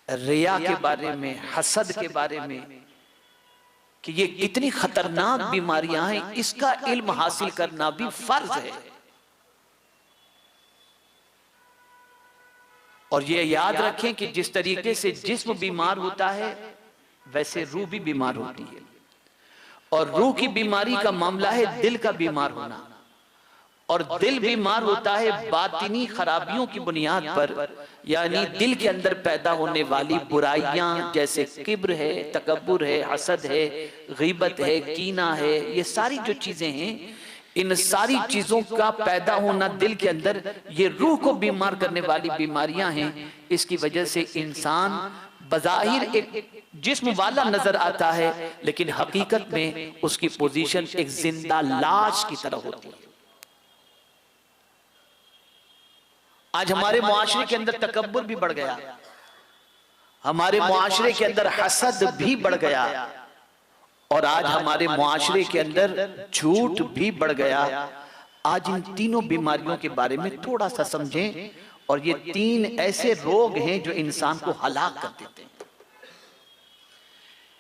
रिया के बारे में, हसद के बारे में, कि ये कितनी खतरनाक बीमारियां हैं, इसका इल्म हासिल करना भी फर्ज है। और ये याद रखें कि जिस तरीके से जिस्म बीमार होता है वैसे रूह भी बीमार होती है, और रूह की बीमारी का मामला है दिल का बीमार होना, और दिल बीमार होता है बातिनी खराबियों की बुनियाद पर, यानी दिल के अंदर पैदा होने वाली बुराइयां, जैसे किब्र है, तकब्बुर है, हसद है, गीबत है, कीना है, ये सारी जो चीजें हैं, इन सारी चीजों का पैदा होना दिल के अंदर, ये रूह को बीमार करने वाली बीमारियां हैं। इसकी वजह से इंसान बज़ाहिर एक जिस्म वाला नजर आता है, लेकिन हकीकत में उसकी पोजीशन एक जिंदा लाश की तरह होती है। आज हमारे मुआशरे के अंदर तकब्बुर भी बढ़ गया, हमारे मुआशरे के अंदर हसद भी बढ़ गया, और आज हमारे मुआशरे के अंदर झूठ भी बढ़ गया। आज इन तीनों बीमारियों के बारे में थोड़ा सा समझें, और ये तीन ऐसे रोग हैं जो इंसान को हलाक कर देते हैं।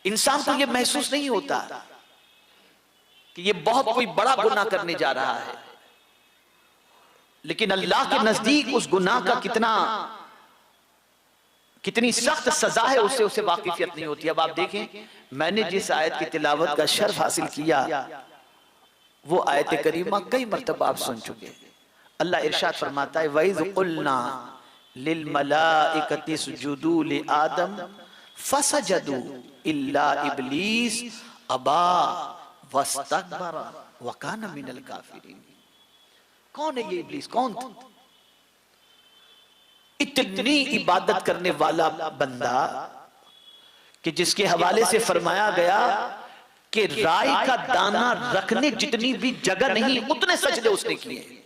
इंसान को ये महसूस नहीं होता कि ये बहुत कोई बड़ा गुनाह करने जा रहा है, लेकिन अल्लाह के नजदीक उस गुनाह का कितनी सख्त सजा है, उससे उसे वाकिफियत नहीं होती। अब आप देखें, मैंने जिस आयत की तिलावत का शर्फ हासिल किया, वो आयत करीमा कई मर्तबा आप सुन चुके हैं। अल्लाह इरशाद फरमाता है, वइज़ क़ुल्ना लिल मलाइकति इसजुदू लि आदम फसजदू इल्ला इब्लीस अबा वस्तकबरा व काना मिनल काफिरीन। कौन है ये इब्लीस? कौन था? इतनी इबादत करने वाला बंदा कि जिसके हवाले से फरमाया गया कि राई का दाना रखने जितनी भी जगह नहीं, उतने सजदे उसने किए।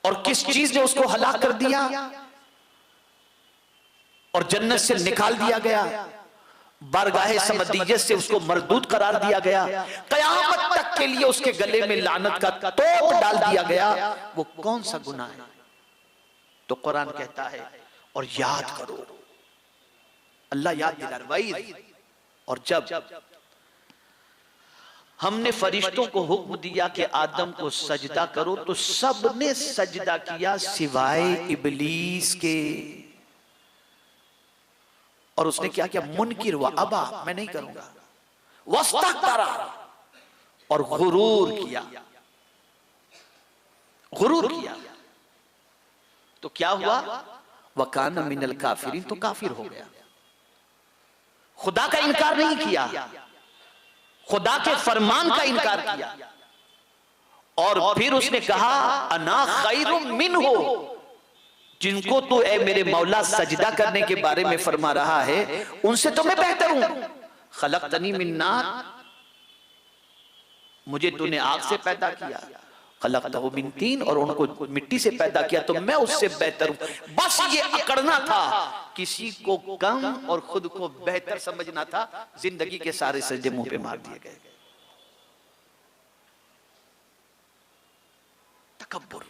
और किस चीज ने उसको हलाक कर दिया और जन्नत से निकाल दिया गया, बारगाहे समदीयत से उसको मरदूद करार दिया गया, कयामत तक के लिए उसके गले में लानत का तोप डाल दिया गया। वो कौन सा गुनाह है? तो कुरान कहता है, और याद करो, अल्लाह याद दिला रही। और जब हमने फरिश्तों को हुक्म दिया कि आदम को सजदा करो, तो सबने सजदा किया सिवाय इब्लीस के। और उसने क्या किया? मुनकिर हुआ, अबा, मैं नहीं करूंगा, वस्तकबरा, और गुरूर किया। तो क्या हुआ? वकाना मिनल काफिरीन, तो काफिर हो गया। खुदा का इनकार नहीं किया, खुदा के फरमान का इनकार किया, और फिर उसने कहा अना खैरुम मिन्हु, जिनको तो ए मेरे मौला सजदा करने के बारे में फरमा रहा है, उनसे तो मैं बेहतर हूं। खलक़तनी मिन नार, मुझे तूने आग से पैदा किया, खलक़तहु मिन तीन, और उनको मिट्टी से पैदा किया, तो मैं उससे बेहतर हूं। बस ये अकड़ना था, किसी को कम और खुद को बेहतर समझना था। जिंदगी के सारे सजदे मुंह पे मार दिए गए। तकब्बुर,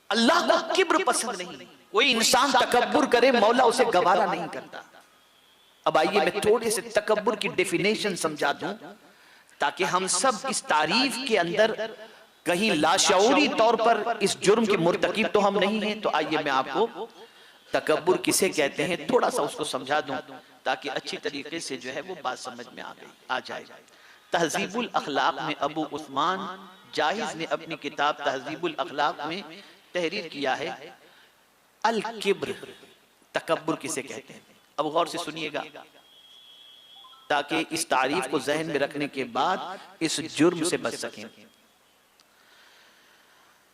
अल्लाह को किब्र पसंद नहीं। कोई इंसान तकब्बुर करे, मौला उसे गवारा नहीं करता। अब आइए मैं थोड़े से तकब्बुर की डेफिनेशन समझा दूं, ताकि हम सब इस तारीफ के अंदर कहीं लाशऊरी तौर पर इस जुर्म के मुर्तकिब तो हम नहीं हैं। तो आइए मैं आपको तकब्बुर किसे कहते हैं थोड़ा सा उसको समझा दूं, ताकि अच्छी तरीके से जो है वो बात समझ में आ जाए। तहजीबुल अखलाक में अबू उस्मान जाहिज ने अपनी किताब तहजीबुल अखलाक में तहरीर किया है, अल किब्र, तकब्बुर किसे कहते हैं। अब गौर से सुनिएगा, ताकि इस तारीफ को जहन में रखने के बाद इस जुर्म से बच सकें।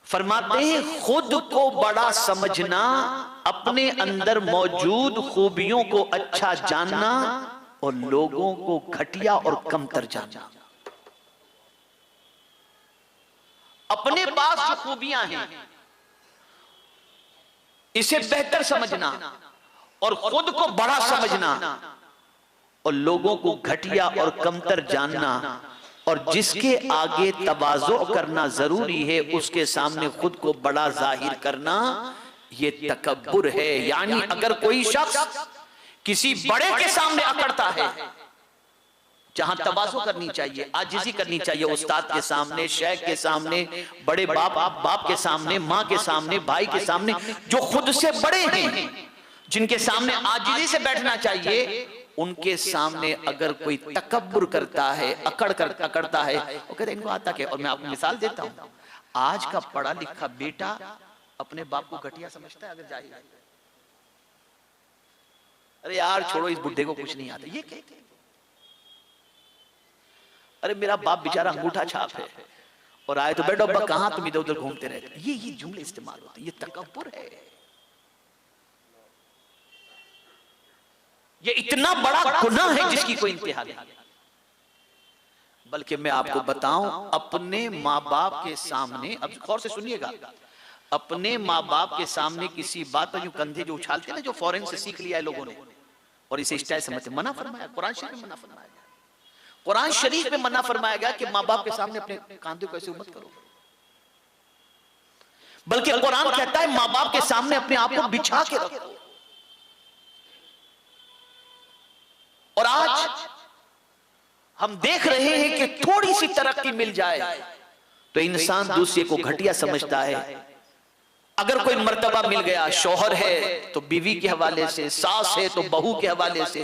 फरमाते हैं, खुद को बड़ा समझना, अपने अंदर मौजूद खूबियों को अच्छा जानना, और लोगों को घटिया और कमतर जानना। अपने पास जो खूबियां हैं इसे बेहतर समझना, और खुद को बड़ा समझना, और लोगों को घटिया और कमतर जानना, और जिसके आगे तवाज़ो करना जरूरी है उसके सामने खुद को बड़ा जाहिर करना, ये तकब्बुर है। यानी अगर कोई शख्स किसी बड़े के सामने अकड़ता है, जहां तवाज़ु करनी चाहिए, आजिज़ी करनी चाहिए, उस्ताद के सामने, शेख के सामने, बड़े बाप के सामने, माँ के सामने, भाई के सामने, जो खुद से बड़े हैं, जिनके सामने आजिज़ी से बैठना चाहिए, उनके सामने अगर कोई तकब्बुर करता है, अकड़ता है, वो कहते हैं इनको आता क्या। और मैं आपको मिसाल देता हूं, आज का पढ़ा लिखा बेटा अपने बाप को घटिया समझता है अगर जाहिल है। अरे यार छोड़ो, इस बुड्ढे को कुछ नहीं आता, ये क्या। अरे मेरा बाप बेचारा अंगूठा छाप है, और आए तो बैठो अब्बा कहां तुम इधर उधर घूमते रहते। ये जुमले इस्तेमाल होते हैं, ये तकब्बुर है। ये इतना बड़ा गुनाह है जिसकी कोई इंतहा नहीं। बल्कि मैं आपको बताऊं, अपने माँ बाप के सामने, अब गौर से सुनिएगा, अपने माँ बाप के सामने किसी बात पर जो कंधे जो उछालते हैं ना, जो फॉरेन से सीख लिया है लोगों ने, और इसे स्टाइल समझते, मना फरमाया कुरान शरीफ में, मना फरमाया गया, कुरान शरीफ में मना फरमाया गया कि माँ बाप के सामने अपने कंधे को ऐसे मत करो। बल्कि कुरान कहता है माँ बाप के सामने अपने आप को बिछा के रखो। और आज हम देख रहे हैं कि थोड़ी सी तरक्की मिल जाए तो इंसान दूसरे को घटिया समझता है। अगर कोई मर्तबा मिल गया, शौहर है तो बीवी के हवाले से, सास है तो बहू के हवाले से,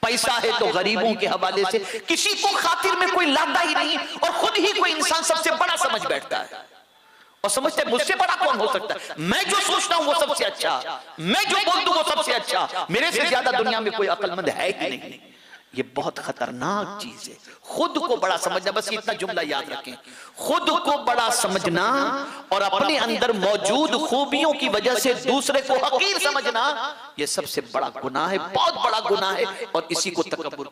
पैसा है तो गरीबों के हवाले से, किसी को खातिर में कोई लाता ही नहीं, और खुद ही कोई इंसान सबसे बड़ा समझ बैठता है और समझते हैं मुझसे बड़ा कौन हो सकता है, मैं जो सोचता हूं वो सबसे अच्छा, मैं जो बोल दूं वो सबसे अच्छा, मेरे से ज्यादा दुनिया में कोई अक्लमंद है कि नहीं। ये बहुत खतरनाक चीज है, खुद को बड़ा समझना। बस इतना जुमला याद रखें, खुद को बड़ा समझना और अपने अंदर मौजूद खूबियों की वजह से दूसरे को हकीर समझना, ये सबसे बड़ा गुनाह है, बहुत बड़ा गुनाह है, और इसी को तकब्बुर